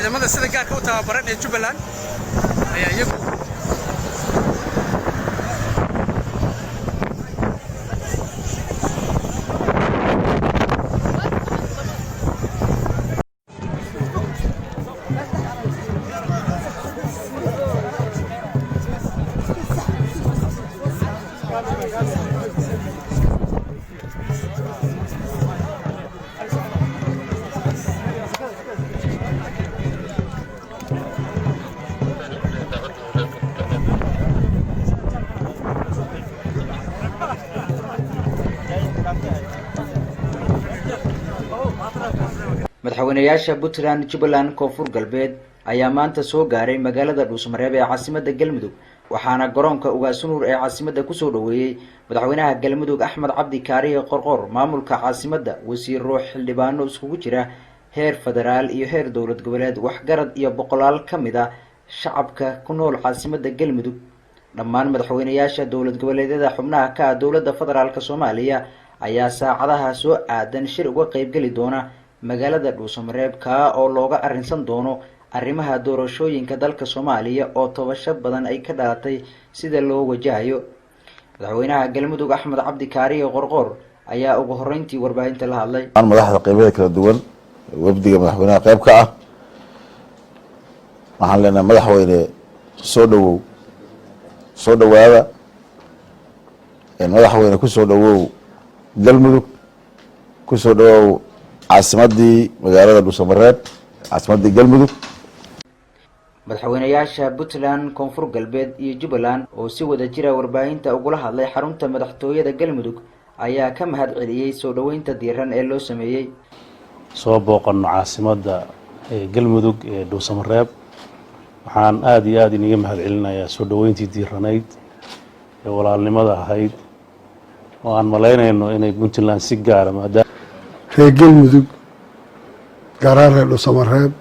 ciidamada sida gaarka u tababaran ee Jubbaland ayaa iyagu madaxweynayaasha Puntland, Jubbaland, Koonfur Galbeed ayaa maanta soo gaaray magaalada Dhuusamareeb ee caasimadda Galmudug waxaana garoonka Ugaasunuur ee caasimadda ku soo dhaweeyay madaxweynaha Galmudug Axmed Cabdi Kaariye Qorqor maamulka caasimadda wasiiro xildhibaano iskugu jira heer federaal iyo heer dowlad goboleed waxgarad iyo boqolaal kamid ah shacabka ku nool caasimadda Galmudug dhammaan madaxweynayaasha dowlad goboleedyada xubnaha ka dowladda federaalka Soomaaliya ayaa saacadaha soo aadan shir uga qayb gali doona magaalada Dhuusamareeb ka oo looga arinsan doono arrimaha doorashooyinka dalka Soomaaliya oo toobasho badan ay ka dhalatay sida loo wajahayo madaxweynaha Galmudug Axmed Cabdi Kaariye Qorqor ayaa ugu horeyntii warbaahinta la hadlay madaxda qeybaha kala duwan wafdiga madaxweynaha qayb ka ah waxaan leenahay madaxweyne soo dhawaada madaxweyne ku soo dhawow Galmudug ku soo dhawow caasimadii magaalada Dhuusamareeb caasimadii Galmudug madaxweynayaasha Puntland, Koonfur Galbeed iyo Jubbaland oo si wada jira warbaahinta ugula hadlay xarunta madaxtooyada Galmudug ayaa ka mahad celiyay soo dhaweynta diiran ee loo sameeyay soo booqan caasimadda Galmudug ee Dhuusamareeb waxaan aad iyo aad iniga mahad celinayaa soo dhaweyntii diiranayd ee walaalnimada ahayd oo aan maleynayno inay Puntland si gaar ah reer Galmudug gaar ahaan reer Dhuusamareeb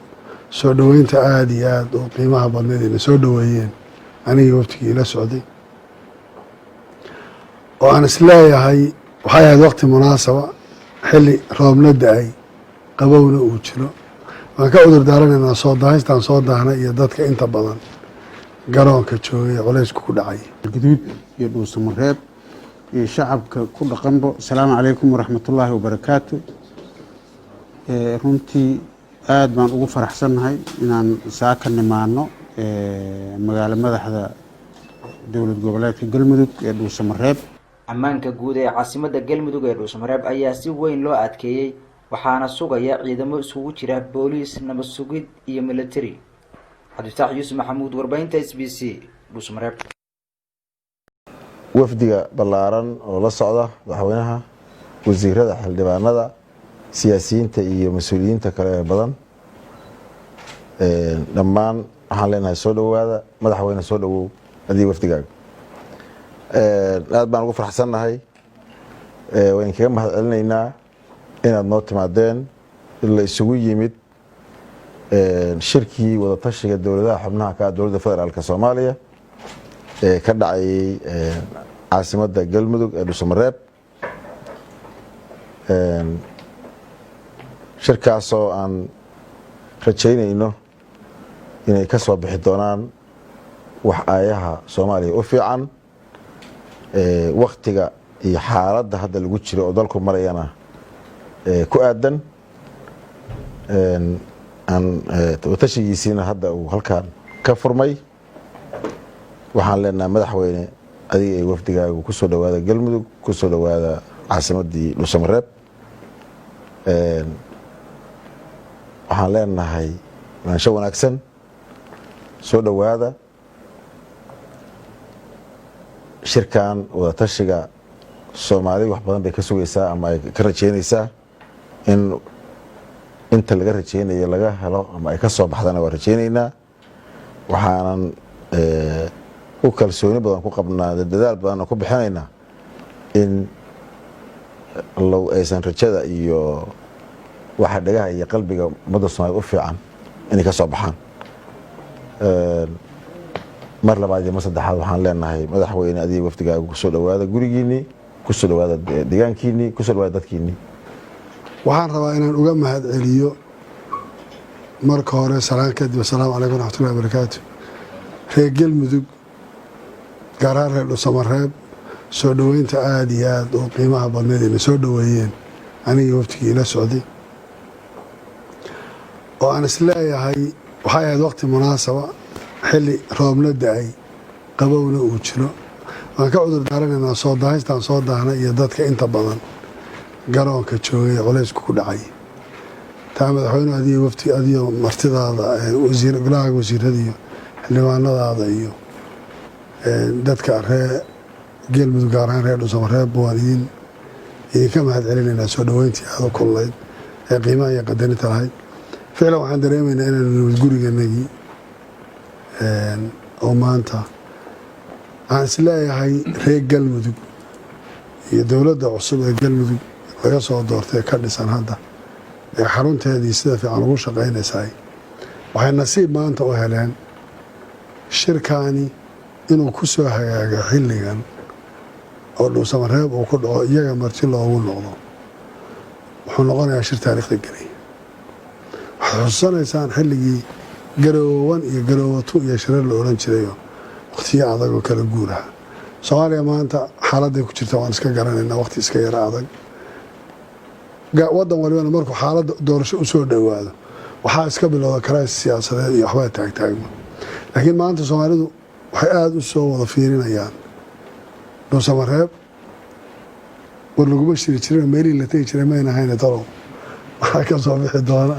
soo dhaweynta aad iyo aad oo qiimaha badneed inay soo dhaweeyeen aniga waqtigii la socday oo aan isleeyahay waxay ahayd waqti munaasaba xilli roobna da'ay qabowna uu jiro waan ka cudur daaranaynaa soo daahistaan soo daahnay iyo dadka inta badan garoonka joogay culaysku ku dhacay Galguduud iyo Dhuusamareeb iyo shacabka ku dhaqanbo assalaamu calaykum waraxmatullaahi wabarakaatu runtii aad baan ugu faraxsanahay inaan saaka nimaano magaalo madaxda dowlad goboleedka Galmudug ee Dhuusamareeb ammaanka guud ee caasimadda Galmudug ee Dhuusamareeb ayaa si weyn loo adkeeyay waxaana sugaya ciidamo isugu jira booliis nabad sugid iyo military Cabditax Yuusuf Maxamuud warbaahinta SBC Dhuusamareeb wafdiga ballaaran oo la socda madaxweynaha wasiirada xildhibaanada siyaasiyiinta iyo mas'uuliyiinta kale ee badan dhammaan waxaan leenahay soo dhawaada madaxweyne soo dhawow adii wafdigaaga aad baan ugu faraxsanahay waan kaga mahad celinaynaa inaad noo timaadeen la isugu yimid shirkii wada tashiga dowladaha xubnaha ka dowladda federaalka Soomaaliya ee ka dhacay caasimadda Galmudug ee Dhuusamareeb shirkaas oo aan rajaynayno inay ka soo bixi doonaan wax aayaha Soomaaliya u fiican waqtiga iyo xaaladda hadda lagu jiro oo dalku marayana ku aadan aan tashigiisina hadda uu halkaan ka furmay waxaan leenahay madaxweyne adiga ay wafdigaagu ku soo dhawaada Galmudug ku soo dhawaada caasimadii Dhuusamareeb waxaan leenahay maansho wanaagsan soo dhawaada shirkan wada tashiga Soomaaliya wax badan bay ka sugaysaa ama ay ka rajeynaysaa in inta laga rajeynayo laga helo ama ay ka soo baxdana waa rajeynaynaa waxaanan ku kalsooni badan ku qabnaa dadaal badan ku bixinaynaa in law aysan rajada iyo waxa dhagaha iyo qalbiga ummadda Soomaaliyeed u fiican inay ka soo baxaan mar labaad iyo mar saddexaad waxaan leenahay madaxweyne adiga wafdigaaga ku soo dhawaada gurigiinii ku soo dhawaada deegaankiinii ku soo dhawaada dadkiinii waxaan rabaa inaan uga mahad celiyo marka hore salaan kadib assalaamu calaykum waraxmatullahi wabarakaatu. reer galmudug gaar ahaan reer dhuusamareeb soo dhoweynta aada iyo aada oo qiimaha badneed ina soo dhoweeyeen anigii waftigii ila socday oo aan isleeyahay waxay ahayd waqti munaasaba xilli roobna da-ay qabowna uu jiro. waan ka cudur daaranaynaa soo daahaystaan soo daahnay iyo dadka inta badan garoonka joogay culaysku ku dhacay. taa madaxweyne adiyo wafti adiyo martidaada golaha wasiirada iyo xildhibaanadaada iyo dadka reer galmudug gaar ahaan reer dhuusamareeb waan idinka mahad celinaynaa soo dhoweyntii aada u kululayd ee qiimaha iyo qadarinta lahayd. ficlan waxaan dareemaynaa inaanu nimid guriganagii oo maanta aan isleeyahay reer galmudug iyo dowladda cusub ee galmudug laga soo doortay ka dhisan hadda ee xarunteedii sida fiican ugu shaqaynaysaay waxay nasiib maanta u heleen shirkaani inuu ku soo hagaago xilligan oo dhuusamareeb uu ku dhaco iyaga marti loogu noqdo. wuxuu noqonayaa shir taariikhda gelay. waxaad xusuusanaysaan xilligii garoowan iyo garoowatu iyo shirar la odhan jirayo wakhtiyo adag oo kala guuraha. soomaaliya maanta xaaladday ku jirta waan iska garanaynaa waqti iska yaro adag. waddan walibana markuu xaaladda doorasho usoo dhowaado waxaa iska bilowda karays siyaasadeed iyo waxbaa taagtaagma. laakiin maanta soomaalidu waxay aada u soo wada fiirinayaan dhuusamareeb war laguma shiri jirin meelihii la tegi jiray mayna hayne talow waxaa ka soo bixi doona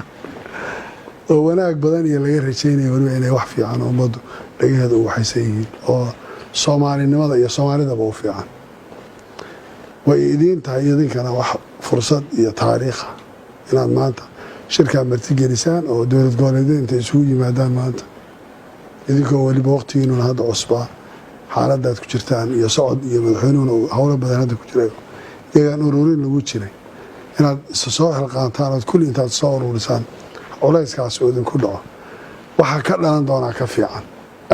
oo wanaag badan iyo laga rajaynaya waliba inay wax fiican oo ummaddu dhagaheeda u waxaysan yihiin oo soomaalinimada iyo soomaalidaba u fiican. way idiin tahay idinkana wax fursad iyo taariikha inaad maanta shirkaa martigelisaan oo dowlad goboleedyada intay isugu yimaadaan maanta idinkoo weliba waqtigiinuna hadda cusbaa xaaladaad ku jirtaan iyo socod iyo madaxweynuhuna howlo badan hadda ku jiray iyagaan ururin lagu jiray inaad isa soo xilqaantaan ood kulli intaad soo ururisaan culayskaas oo idinku dhaco waxaa ka dhalan doonaa ka fiican.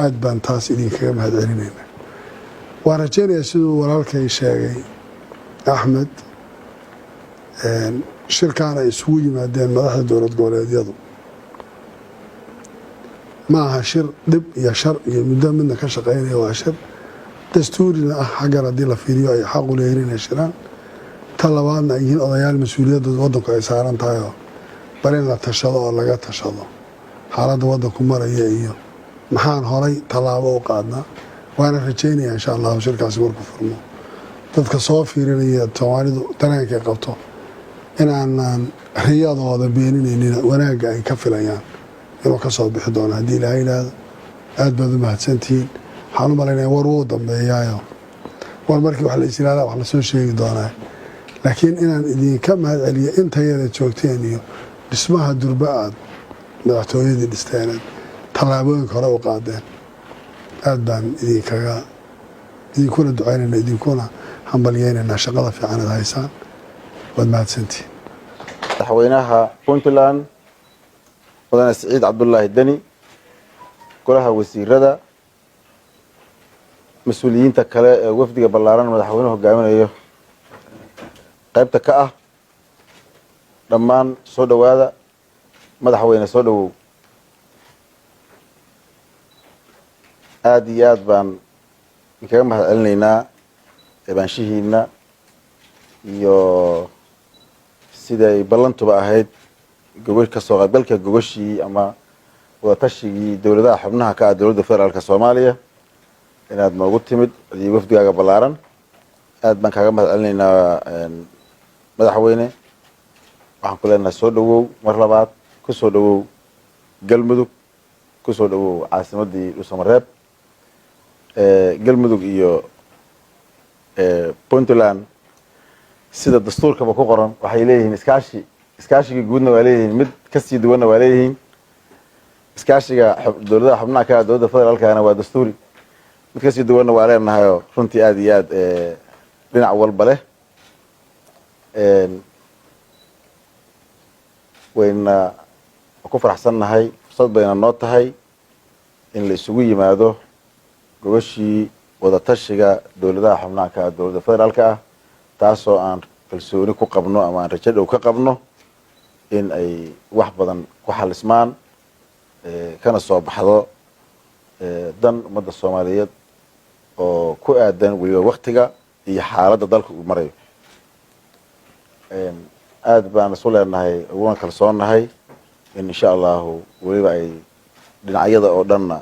aad baan taas idinkaga mahad celinaynaa. waan rajaynayaa siduu walaalkay sheegay axmed shirkaan ay isugu yimaadeen madaxda dowlad goboleedyadu ma aha shir dhib iyo shar iyo muddo midna ka shaqaynaya. waa shir dastuurina ah xaggan haddii la fiiriyo ay xaq u leeyihin inay shiraan. ta labaadna ay yihiin odayaal mas-uuliyadda waddanku ay saaran tahay oo bal in la tashado oo laga tashado xaaladda waddanku maraya iyo maxaan horay tallaabo u qaadnaa. waana rajaynayaa insha allahu shirkaasi markuu furmo dadka soo fiirinaya soomaalidu dareenkay qabto inaanan riyadooda beeninaynin wanaagga ay ka filayaan inuu ka soo bixi doono haddii ilaaha yidhaahdo. aad baad u mahadsantihiin. waxaan u malaynaya war wuu dambeeyaayo war markii wax la isyiraahdaa wax lasoo sheegi doonaa. laakiin inaan idinka mahad celiyo intayada joogteen iyo dhismaha durba aad madaxtooyadii dhisteeneed tallaabooyinka hore u qaadeen aad baan idinkuna ducaynayna idinkuna hambalyeynayna shaqada fiican ad haysaan. waad mahadsantihiin. madaxweynaha puntland mudane siciid cabdulaahi deni golaha wasiirada mas-uuliyiinta kale ee wafdiga ballaaran madaxweynuhu hogaaminayo qaybta ka ah dhammaan soo dhowaada. madaxweyne soo dhowow. aada iyo aad baan idinkaga mahad celinaynaa eebaanshihiina iyo siday ballantuba ahayd kasoo qaybgalka gogashii ama wadaatashigii dowladaha xubnaha ka ah dowladda federaalka soomaaliya inaad noogu timid iyo wafdigaaga ballaaran. aad baan kaaga mahad celinaynaa madaxweyne. waxaan ku leenahay soo dhowow mar labaad. ku soo dhowow galmudug. ku soo dhowow caasimadii dhuusamareeb. galmudug iyo puntland sida dastuurkaba ku qoran waxay leeyihiin iskaashigii guudna waa leeyihiin mid kasii duwanna waa leeyihiin. iskaashiga dowladaha xubnaha ka ah dowladda federaalkana waa dastuuri mid kasii duwanna waa leenahayoo runtii aada iyo aad dhinac walba leh. wayna ku faraxsannahay fursad bayna noo tahay in la isugu yimaado gogashii wadatashiga dowladaha xubnaha ka ah dowladda federaalka ah taasoo aan kalsooni ku qabno ama aan rajo dhow ka qabno in ay wax badan ku xalismaan kana soo baxdo dan ummadda soomaaliyeed oo ku aadan weliba waktiga iyo xaaladda dalka uu marayo. aad baan isu leenahay uguna kalsoonnahay in insha allahu weliba ay dhinacyada oo dhanna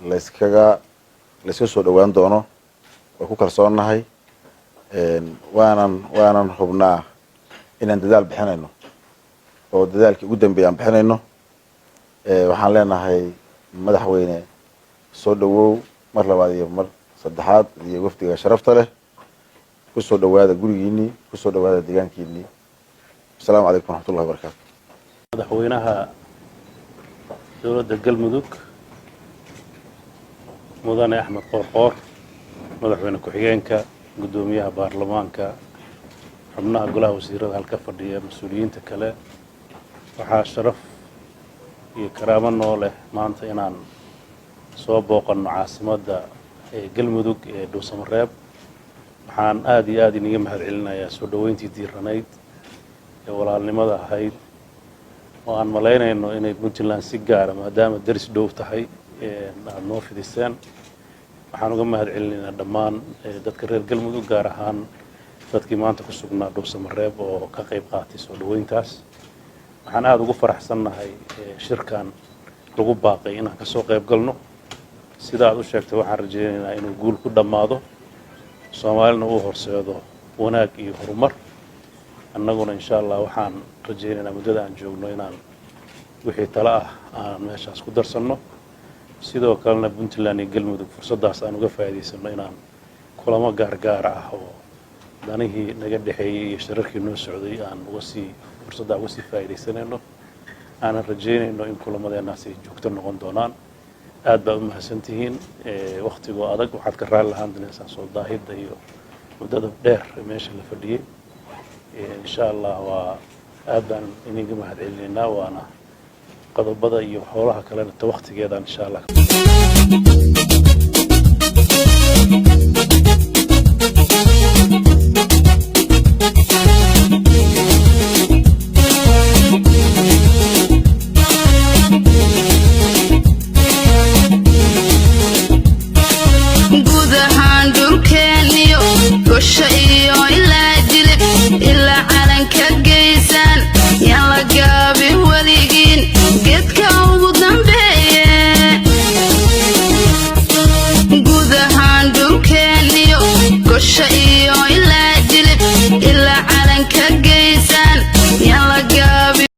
layska soo dhowaan doono. waa ku kalsoonnahay waanan hubnaa inaan dadaal bixinayno oo dadaalkii ugu dambeeya aan bixinayno. waxaan leenahay madaxweyne soo dhawow mar labaad iyo mar saddexaad iyo wafdiga sharafta leh kusoo dhawaada gurigiinii, kusoo dhawaada deegaankiinii. asalaamu calaykum waraxmatullahi wabarakaatu. madaxweynaha dowladda galmudug mudane axmed qoorqoor, madaxweyne ku-xigeenka, guddoomiyaha baarlamaanka, xubnaha golaha wasiirada halka fadhiya, mas-uuliyiinta kale, waxaa sharaf iyo karaamo noo leh maanta inaan soo booqanno caasimadda galmudug ee dhuusamareeb. waxaan aad iyo aad iniga mahad celinayaa soo dhoweyntii diiranayd ee walaalnimada ahayd oo aan malaynayno inay puntland si gaara maadaama daris dhow tahay aad noo fidiseen. waxaan uga mahad celinaynaa dhammaan dadka reer galmudug, gaar ahaan dadkii maanta ku sugnaa dhuusamareeb oo ka qayb qaatay soo dhoweyntaas. waxaan aada ugu faraxsannahay shirkan lagu baaqay inaan kasoo qayb galno. sida aad u sheegtay waxaan rajaynaynaa inuu guul ku dhammaado, soomaalina uu horseedo wanaag iyo horumar. annaguna insha allah waxaan rajaynaynaa muddada aan joogno inaan wixii talo ah aan meeshaas ku darsanno. sidoo kalena puntland iyo galmudug fursaddaas aan uga faa'iidaysano inaan kulamo gaargaara ah oo danihii naga dhexeeyey iyo shirarkii noo socday aan fursaddaa uga sii faa'iidaysanayno. aanan rajaynayno in kulamadeennaas ay joogto noqon doonaan. aad baa u mahadsantihiin. waktigoo adag waxaad ka raali lahaan doonaysaan soo daahidda iyo muddada dheer meesha la fadhiyey. insha allah waa aad baan idinka mahad celinaynaa. waana qodobada iyo howlaha kalena ta waktigeedaan insha allah